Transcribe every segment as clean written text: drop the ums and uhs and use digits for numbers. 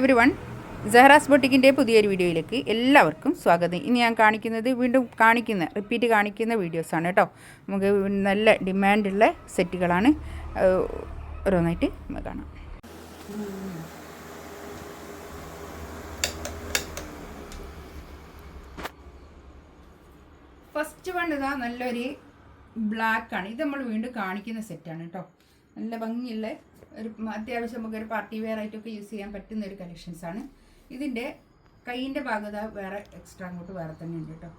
Everyone, സഹറാസ് ബൊട്ടിക്കിൻ്റെ പുതിയൊരു വീഡിയോയിലേക്ക് എല്ലാവർക്കും സ്വാഗതം. ഇനി ഞാൻ റിപ്പീറ്റ് കാണിക്കുന്ന വീഡിയോസാണ് കേട്ടോ. നമുക്ക് നല്ല ഡിമാൻഡുള്ള സെറ്റുകളാണ്. ഓരോന്നായിട്ട് നമുക്ക് കാണാം. ഫസ്റ്റ് വൺ ഇതാ നല്ലൊരു ബ്ലാക്കാണ്. ഇത് നമ്മൾ വീണ്ടും കാണിക്കുന്ന സെറ്റാണ് കേട്ടോ. നല്ല ഭംഗിയുള്ള ഒരു അത്യാവശ്യം നമുക്കൊരു പാർട്ടി വെയർ ആയിട്ടൊക്കെ യൂസ് ചെയ്യാൻ പറ്റുന്ന ഒരു കളക്ഷൻസാണ്. ഇതിൻ്റെ കൈയിൻ്റെ ഭാഗത വേറെ എക്സ്ട്രാ അങ്ങോട്ട് വേറെ തന്നെ ഉണ്ട് കേട്ടോ.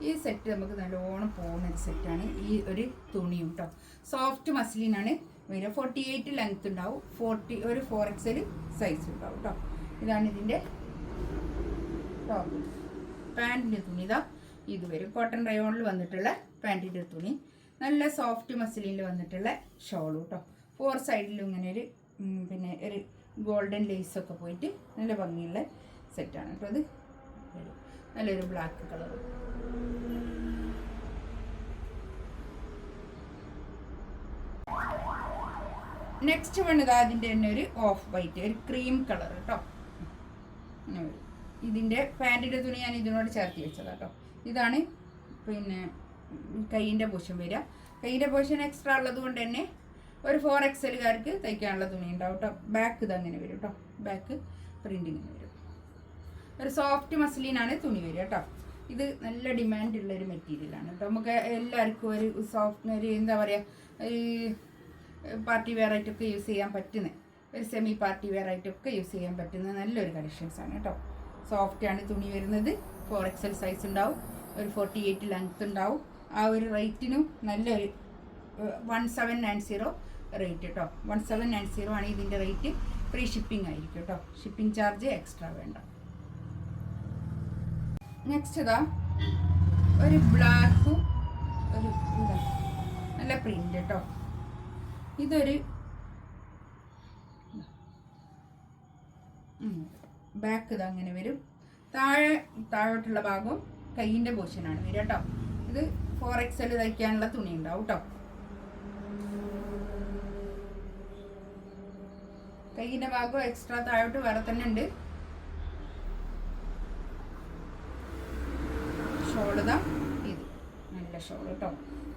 ഈ സെറ്റ് നമുക്ക് നല്ലോണം പോകുന്ന ഒരു സെറ്റാണ്. ഈ ഒരു തുണിയും കേട്ടോ സോഫ്റ്റ് മസ്ലിനാണ് വരിക. 48 ലെങ്ത് ഉണ്ടാവും, 4XL സൈസ് ഉണ്ടാവും കേട്ടോ. ഇതാണ് ഇതിൻ്റെ ടോപ്പ്. പാൻറ്റിൻ്റെ തുണി ഇതാ ഇത് വരും. കോട്ടൺ റയോണിൽ വന്നിട്ടുള്ള പാൻറ്റിൻ്റെ തുണി, നല്ല സോഫ്റ്റ് മസ്ലിനിൽ വന്നിട്ടുള്ള ഷോളും കേട്ടോ. 4 സൈഡിലും ഇങ്ങനെ ഒരു പിന്നെ ഒരു ഗോൾഡൻ ലേസൊക്കെ പോയിട്ട് നല്ല ഭംഗിയുള്ള സെറ്റാണ് കേട്ടോ. അത് നല്ലൊരു ബ്ലാക്ക് കളർ. നെക്സ്റ്റ് വൺ ഇതാ അതിൻ്റെ തന്നെ ഒരു ഓഫ് വൈറ്റ്, ഒരു ക്രീം കളർ കേട്ടോ. അങ്ങനെ വരും. ഇതിൻ്റെ പാൻറ്റിൻ്റെ തുണി ഞാൻ ഇതിനോട് ചേർത്ത് വെച്ചതാണ് കേട്ടോ. ഇതാണ് പിന്നെ കൈയിൻ്റെ പോർഷൻ വരിക. കൈയിൻ്റെ പോർഷൻ എക്സ്ട്രാ ഉള്ളത് കൊണ്ട് തന്നെ ഒരു 4XLകാർക്ക് തയ്ക്കാനുള്ള തുണി ഉണ്ടാവും കേട്ടോ. ബാക്ക് ഇതങ്ങനെ വരും കേട്ടോ. ബാക്ക് പ്രിൻറ്റിങ് വരും. ഒരു സോഫ്റ്റ് മസ്ലിനാണ് തുണി വരിക കേട്ടോ. ഇത് നല്ല ഡിമാൻഡുള്ളൊരു മെറ്റീരിയലാണ് കേട്ടോ. നമുക്ക് എല്ലാവർക്കും ഒരു സോഫ്റ്റ് ഒരു എന്താ പറയുക, ഒരു പാർട്ടി വെയർ ആയിട്ടൊക്കെ യൂസ് ചെയ്യാൻ പറ്റുന്ന, ഒരു സെമി പാർട്ടി വെയർ ആയിട്ടൊക്കെ യൂസ് ചെയ്യാൻ പറ്റുന്ന നല്ലൊരു കളക്ഷൻസാണ് കേട്ടോ. സോഫ്റ്റാണ് തുണി വരുന്നത്. 4XL സൈസ് ഉണ്ടാവും, ഒരു 48 ലെങ്ത് ഉണ്ടാവും. ആ ഒരു റേറ്റിനും നല്ലൊരു 1790 റേറ്റ് കേട്ടോ. 1790 ആണ് ഇതിൻ്റെ റേറ്റ്. ഫ്രീ ഷിപ്പിംഗ് ആയിരിക്കും കേട്ടോ. ഷിപ്പിംഗ് ചാർജ് എക്സ്ട്രാ വേണ്ട. നെക്സ്റ്റ് ഇതാ ഒരു ബ്ലാക്കും ഒരു ഇതാ നല്ല പ്രിൻ്റ് കേട്ടോ. ഇതൊരു ബാക്ക് ഇതാ അങ്ങനെ വരും. താഴോട്ടുള്ള ഭാഗം കൈയിൻ്റെ പോർഷനാണ് വരിക കേട്ടോ. ഇത് 4XL തയ്ക്കാനുള്ള തുണി ഉണ്ടാവും കേട്ടോ. കൈയിൻ്റെ ഭാഗം എക്സ്ട്രാ താഴോട്ട് വേറെ തന്നെ ഉണ്ട്. ഷോളിതാ ഇത് നല്ല ഷോൾ കേട്ടോ.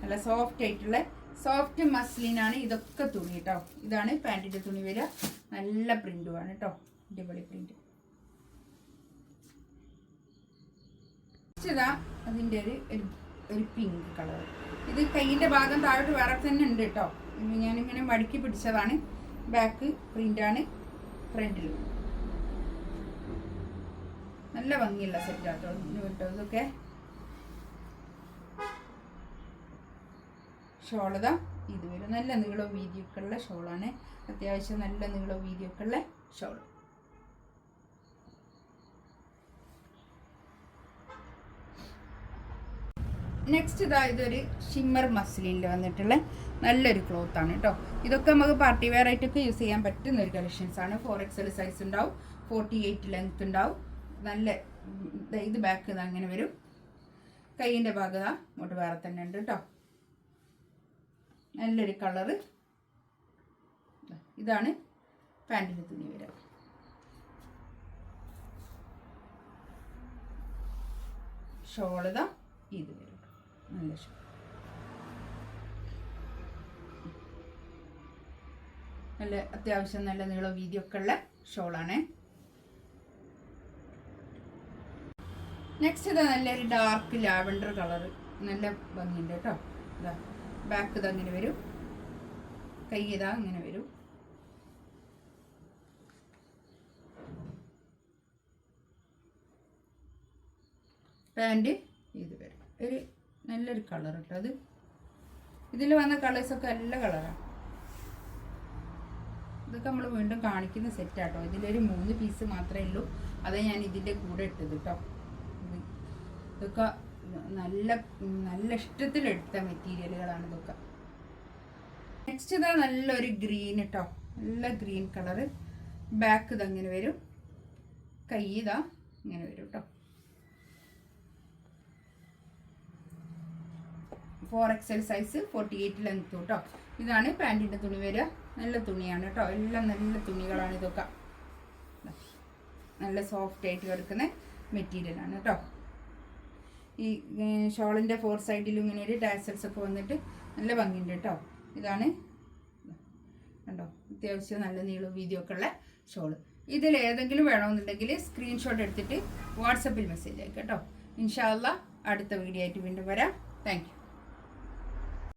നല്ല സോഫ്റ്റ് ആയിട്ടുള്ള സോഫ്റ്റ് മസ്ലിനാണ് ഇതൊക്കെ തുണി കേട്ടോ. ഇതാണ് പാൻറ്റിൻ്റെ തുണി വരിക. നല്ല പ്രിൻറ്റുമാണ് കേട്ടോ. അടിപൊളി പ്രിൻറ്റ്. ഇതാ അതിൻ്റെ ഒരു പിങ്ക് കളർ. ഇത് കൈയിൻ്റെ ഭാഗം താഴോട്ട് വേറെ തന്നെ ഉണ്ട് കേട്ടോ. ഞാനിങ്ങനെ മടക്കി പിടിച്ചതാണ്. ബാക്ക് പ്രിൻ്റാണ്, ഫ്രണ്ടിൽ നല്ല ഭംഗിയുള്ള സെറ്റാട്ടോ കേട്ടോ. ഇതൊക്കെ ഷോളതാ ഇത് വരും. നല്ല നീളവും വീതിയൊക്കെ ഉള്ള ഷോളാണ്. അത്യാവശ്യം നല്ല നീളവും വീതിയൊക്കെ ഉള്ള ഷോൾ. നെക്സ്റ്റ് ഇതാ ഇതൊരു ഷിമ്മർ മസ്ലിനിൽ വന്നിട്ടുള്ള നല്ലൊരു ക്ലോത്താണ് കേട്ടോ. ഇതൊക്കെ നമുക്ക് പാർട്ടി വെയർ ആയിട്ടൊക്കെ യൂസ് ചെയ്യാൻ പറ്റുന്ന ഒരു കളക്ഷൻസാണ്. 4XL സൈസ് ഉണ്ടാവും, 48 ലെങ്ത് ഉണ്ടാവും. നല്ല ഇത് ബാക്ക് ഇത് അങ്ങനെ വരും. കൈയിൻ്റെ ഭാഗത അങ്ങോട്ട് വേറെ തന്നെ ഉണ്ട് കേട്ടോ. നല്ലൊരു കളറ്. ഇതാണ് പാൻറ്റിൻ്റെ തുണി വരിക. ഷോളിതാ ഇത് വരും. നല്ല ഷോൾ. നല്ല അത്യാവശ്യം നല്ല നീളം വീതിയൊക്കെ ഉള്ള ഷോളാണ്. നെക്സ്റ്റ് ഇതാ നല്ലൊരു ഡാർക്ക് ലാവൻഡർ കളറ്. നല്ല ഭംഗിയുണ്ട് കേട്ടോ. ഇതാ ബാക്ക് ഇതാ അങ്ങനെ വരും. കൈ ഇതാ അങ്ങനെ വരും. പാൻറ് ഇത് വരും. ഒരു നല്ലൊരു കളർ കേട്ടോ. അത് ഇതിൽ വന്ന കളേഴ്സൊക്കെ നല്ല കളറാണ്. ഇതൊക്കെ നമ്മൾ വീണ്ടും കാണിക്കുന്ന സെറ്റാട്ടോ. ഇതിലൊരു 3 പീസ് മാത്രമേ ഉള്ളൂ. അതേ ഞാൻ ഇതിൻ്റെ കൂടെ ഇട്ടത് കേട്ടോ. ഇതൊക്കെ നല്ല നല്ല ഇഷ്ടത്തിലെടുത്ത മെറ്റീരിയലുകളാണ് ഇതൊക്കെ. നെക്സ്റ്റ് ഇതാ നല്ലൊരു ഗ്രീൻ കേട്ടോ. നല്ല ഗ്രീൻ കളറ്. ബാക്ക് ഇതങ്ങനെ വരും. കൈ ഇതാ ഇങ്ങനെ വരും കേട്ടോ. 4XL സൈസ്, 48 ലെങ്ത് കേട്ടോ. ഇതാണ് പാൻറ്റിൻ്റെ തുണി വരിക. നല്ല തുണിയാണ് കേട്ടോ. എല്ലാം നല്ല തുണികളാണ് ഇതൊക്കെ. നല്ല സോഫ്റ്റ് ആയിട്ട് കിടക്കുന്ന മെറ്റീരിയലാണ് കേട്ടോ. ഈ ഷോളിൻ്റെ 4 സൈഡിലും ഇങ്ങനെ ഒരു ടാസൽസ് ഒക്കെ വന്നിട്ട് നല്ല ഭംഗിയുണ്ട് കേട്ടോ. ഇതാണ് കണ്ടോ, അത്യാവശ്യം നല്ല നീളവും വീതിയൊക്കെ ഉള്ള ഷോള്. ഇതിൽ ഏതെങ്കിലും വേണമെന്നുണ്ടെങ്കിൽ സ്ക്രീൻഷോട്ട് എടുത്തിട്ട് വാട്സപ്പിൽ മെസ്സേജ് അയക്കാം കേട്ടോ. ഇൻഷാ അല്ലാഹ് അടുത്ത വീഡിയോ ആയിട്ട് വീണ്ടും വരാം. Thank you.